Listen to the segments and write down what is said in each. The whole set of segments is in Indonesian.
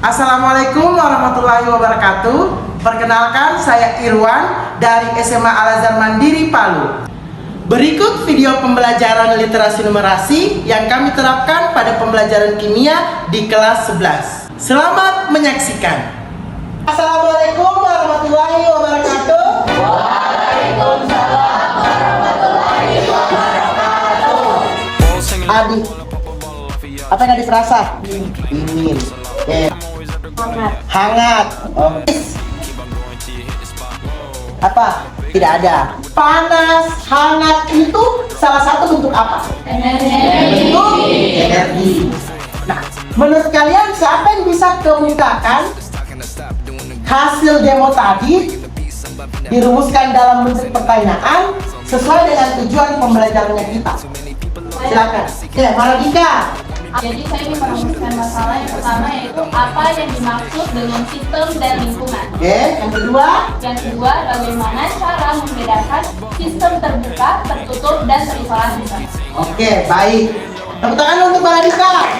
Assalamualaikum warahmatullahi wabarakatuh. Perkenalkan, saya Irwan dari SMA Al-Azhar Mandiri Palu. Berikut video pembelajaran literasi numerasi yang kami terapkan pada pembelajaran kimia di kelas 11. Selamat menyaksikan. Assalamualaikum warahmatullahi wabarakatuh. Waalaikumsalam warahmatullahi wabarakatuh. Adik, apa yang adik rasa? Dingin. Hangat. Apa? Tidak ada. Panas, hangat itu salah satu bentuk apa? Bentuk energi. Nah, menurut kalian siapa yang bisa kemukakan hasil demo tadi dirumuskan dalam bentuk pertanyaan sesuai dengan tujuan pembelajarannya kita? Silakan. Oke, Maradika. Jadi saya ingin merumuskan masalah yang pertama, yaitu apa yang dimaksud dengan sistem dan lingkungan. Oke, yang kedua. Yang kedua, bagaimana cara membedakan sistem terbuka, tertutup, dan terisolasi. Oke, baik. Tepuk tangan untuk Maradika.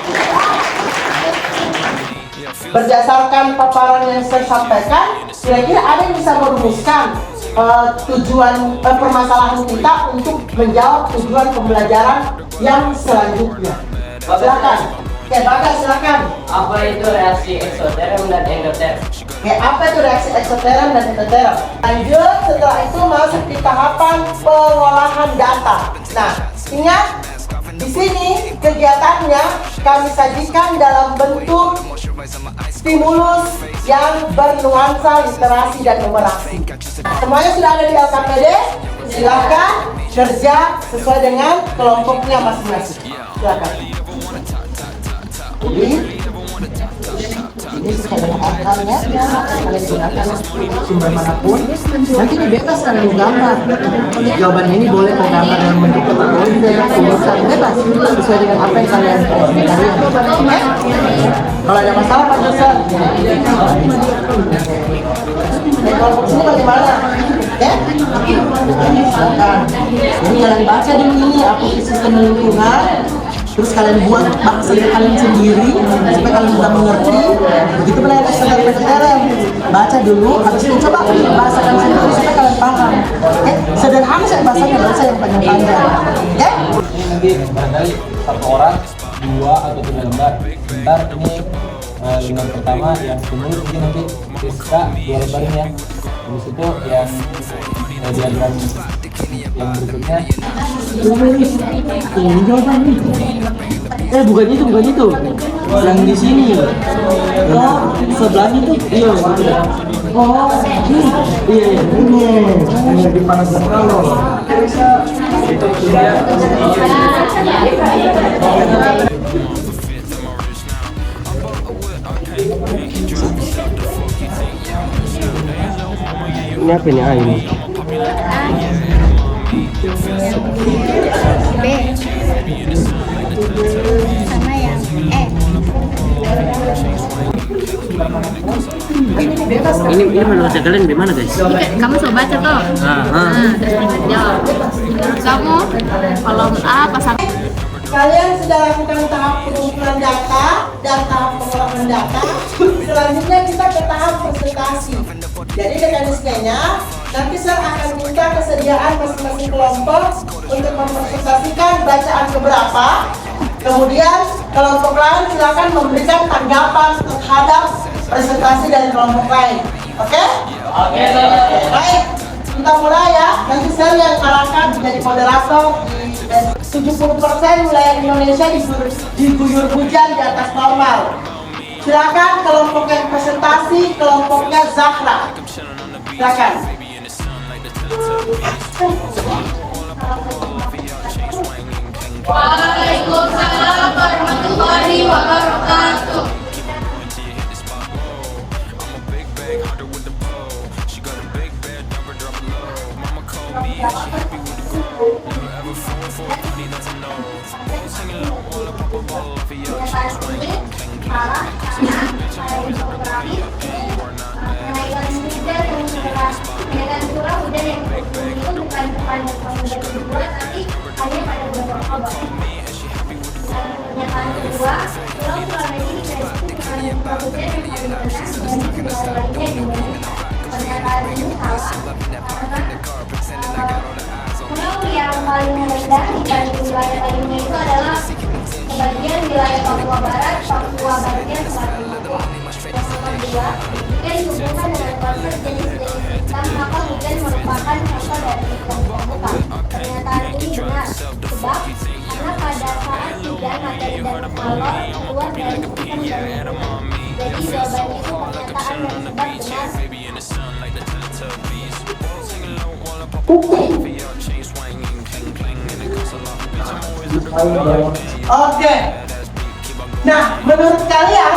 Berdasarkan paparan yang saya sampaikan, kira-kira ada yang bisa merumuskan tujuan permasalahan kita untuk menjawab tujuan pembelajaran yang selanjutnya. Silakan. Oke, Bagas, silakan. Apa itu reaksi eksoterm dan endoterm? Oke, apa itu reaksi eksoterm dan endoterm? Lanjut, setelah itu masuk di tahapan pengolahan data. Nah, ingat di sini kegiatannya kami sajikan dalam bentuk stimulus yang bernuansa literasi dan numerasi. Semuanya sudah ada di LKPD. Silakan kerja sesuai dengan kelompoknya masing-masing. Silakan. Ini sesuai dengan akarnya, kalian gunakan sumber manapun. Nanti bebas kalian menggambar. Jawabannya ini boleh menggambar dalam bentuk tulisan, bebas sesuai dengan apa yang kalian. Kalau ada masalah Pak Dosen. Kelompok sini bagaimana? Ya? Silakan. Ini kalian baca dulu ini apa sistem lingkungan. Terus kalian buat bahasa kalian sendiri supaya kalian mudah mengerti. Begitu pula yang eksoterm. Baca dulu, habis itu coba bahasa kalian sendiri supaya kalian paham. Oke? Sederhana sih bahasanya, nggak usah yang panjang-panjang. Oke? Nanti barangkali satu orang 2 atau 3 lembar. Ntar ini lembar pertama yang stimulus ini nanti Rizka 2 lembarnya ya. Habis itu yang diagram yang berikutnya ini jawabannya. Bukan itu. Yang di sini. Oh, sebelahnya tuh. Iya. Oh, iya. Ini lagi panas sekali. Itu dia. Ini apa ini? Ini. B sama yang E. Ini menurut kalian di mana, guys? Kamu coba baca tuh. Terus jawab. Kamu kolom A pasang. Kalian sudah lakukan tahap pengumpulan data dan tahap pengolahan data. Selanjutnya kita ke tahap presentasi. Jadi mekanismenya, nanti saya akan minta kesediaan masing-masing kelompok untuk mempresentasikan bacaan keberapa. Kemudian kelompok lain silakan memberikan tanggapan terhadap presentasi dari kelompok lain. Oke? Oke. Baik, kita mulai ya. Nanti saya yang arahkan menjadi moderator. 70% wilayah Indonesia diguyur hujan di atas normal. Silakan kelompok yang presentasi, kelompoknya Zahra. Silakan. Waalaikumsalam warahmatullahi wabarakatuh. Kedua, kalau selama ini Maksudnya yang paling benar dan nilai lainnya gimana? Pernyataan ini salah karena pulau yang paling rendah dibanding wilayah lainnya itu adalah sebagian wilayah Papua Barat, Papua bagian selatan Papua. Yang kedua, hujan dihubungkan dengan konsep jenis-jenis sistem, maka hujan merupakan contoh dari sistem terbuka. Pernyataan ini benar, sebab karena pada saat hujan materi dan kalor keluar dari sistem dan jadi jawabannya itu pernyataan dan sebab benar. Oke. Nah, menurut kalian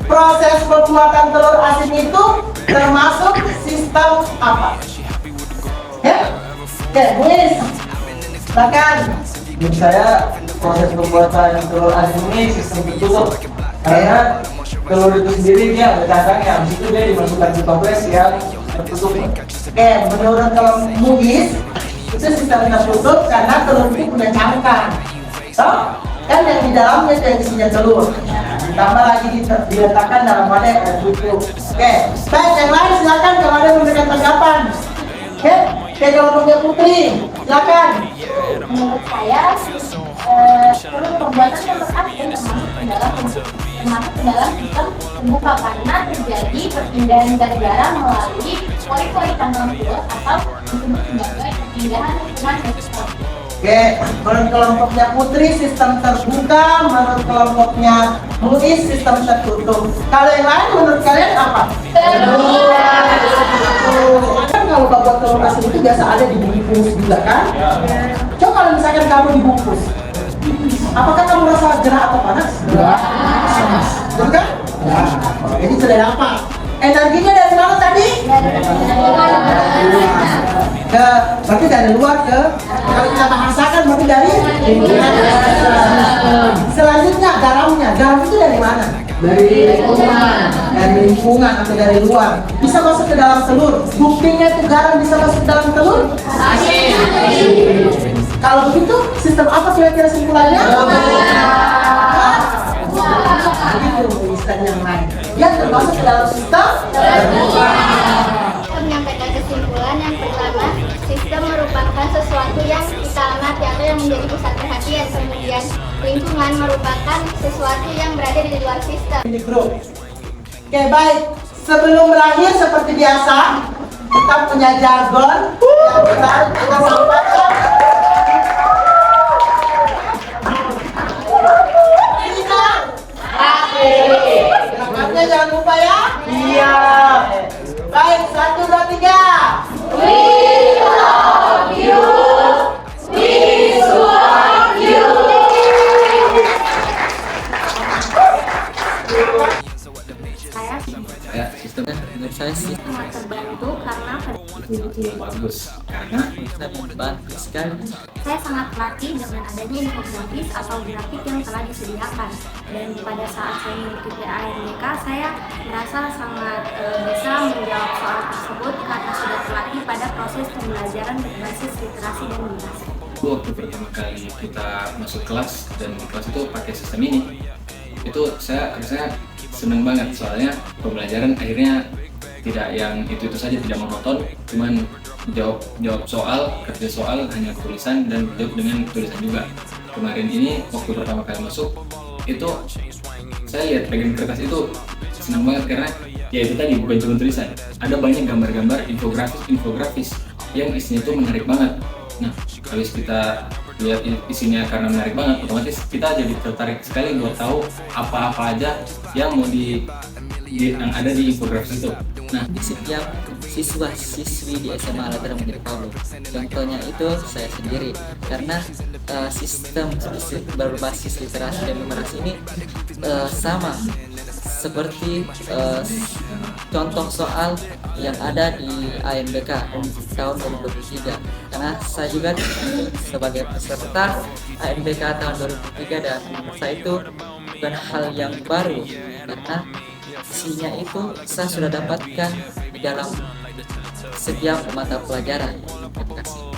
proses pembuatan telur asin itu termasuk sistem apa? Ya? Oke, Buis. Silakan. Menurut saya proses pembuatan telur asin ini sistem tertutup karena telur itu sendiri dia ada cangkangnya, habis itu dia dimasukkan ke toples yang tertutup. Oke, menurut kalau Buis itu sistem tertutup karena telur itu punya cangkang. Toh, kan yang di dalamnya itu yang isinya telur. Ditambah lagi diletakkan dalam wadah yang tertutup. Oke, baik, yang lain silakan kalau ada memberikan tanggapan. Oke, kelompoknya Putri, silakan. Menurut saya, telur pembuatan telur asin termasuk ke dalam sistem terbuka karena terjadi perpindahan gas garam melalui pori-pori kandungan telur atau disebut sebagai perpindahan hubungan ekspor. Oke, menurut kelompoknya Putri sistem terbuka, menurut kelompoknya Muis sistem tertutup. Kalau yang lain menurut kalian apa? Terbuka. Kan kalau buat telur asin itu biasa ada dibungkus juga kan? Coba kalau misalkan kamu dibungkus, apakah kamu merasa gerah atau panas? Gerah. Betul kan? Jadi sudah dapat. Energinya dari mana tadi? Berarti dari luar ke, kalau kita bahasakan berarti dari selanjutnya garamnya. Garam itu dari mana? Dari lingkungan. Dari lingkungan atau dari luar. Bisa masuk ke dalam telur. Buktinya itu garam bisa masuk ke dalam telur? Kalau begitu, sistem apa kira-kira simpulannya? Begitu sistem yang lain. Yang termasuk ke dalam sistem terbuka. Menyampaikan kesimpulan yang pertama, sistem merupakan sesuatu yang kita amati atau yang menjadi pusat perhatian. Kemudian lingkungan merupakan sesuatu yang berada di luar sistem. Ini grup. Oke, baik. Sebelum berakhir seperti biasa, kita punya jargon yang kita sampaikan. Gerakannya jangan lupa ya. Iya. Baik, 1, 2, 3. We love you. We support you. Ya, sistemnya menurut saya sih Sangat terbantu karena bagus karena bisa membantu sekali. saya sangat terlatih dengan adanya infografis atau grafik yang telah disediakan. Dan pada saat saya mengikuti AMBK, saya merasa sangat bisa menjawab soal tersebut karena sudah terlatih pada proses pembelajaran berbasis literasi dan literasi. waktu pertama kali kita masuk kelas dan di kelas itu pakai sistem ini, itu saya seneng banget soalnya pembelajaran akhirnya tidak yang itu saja, tidak monoton, cuman jawab soal, kerja soal hanya tulisan dan jawab dengan tulisan juga. Kemarin ini waktu pertama kali masuk itu saya lihat pegang kertas itu senang banget karena ya itu tadi bukan cuma tulisan, ada banyak gambar-gambar infografis yang isinya itu menarik banget. Nah, habis kita lihat isinya karena menarik banget, otomatis kita jadi tertarik sekali buat tahu apa-apa aja yang mau yang ada di infografis itu. Nah, di setiap siswa-siswi di SMA Alatara menjadi Pablo. Contohnya itu saya sendiri, karena sistem berbasis literasi dan numerasi ini sama seperti contoh soal yang ada di AMBK tahun 2023. Karena saya juga sebagai peserta AMBK tahun 2003 dan saya itu bukan hal yang baru karena isinya itu saya sudah dapatkan di dalam setiap mata pelajaran. Terima kasih.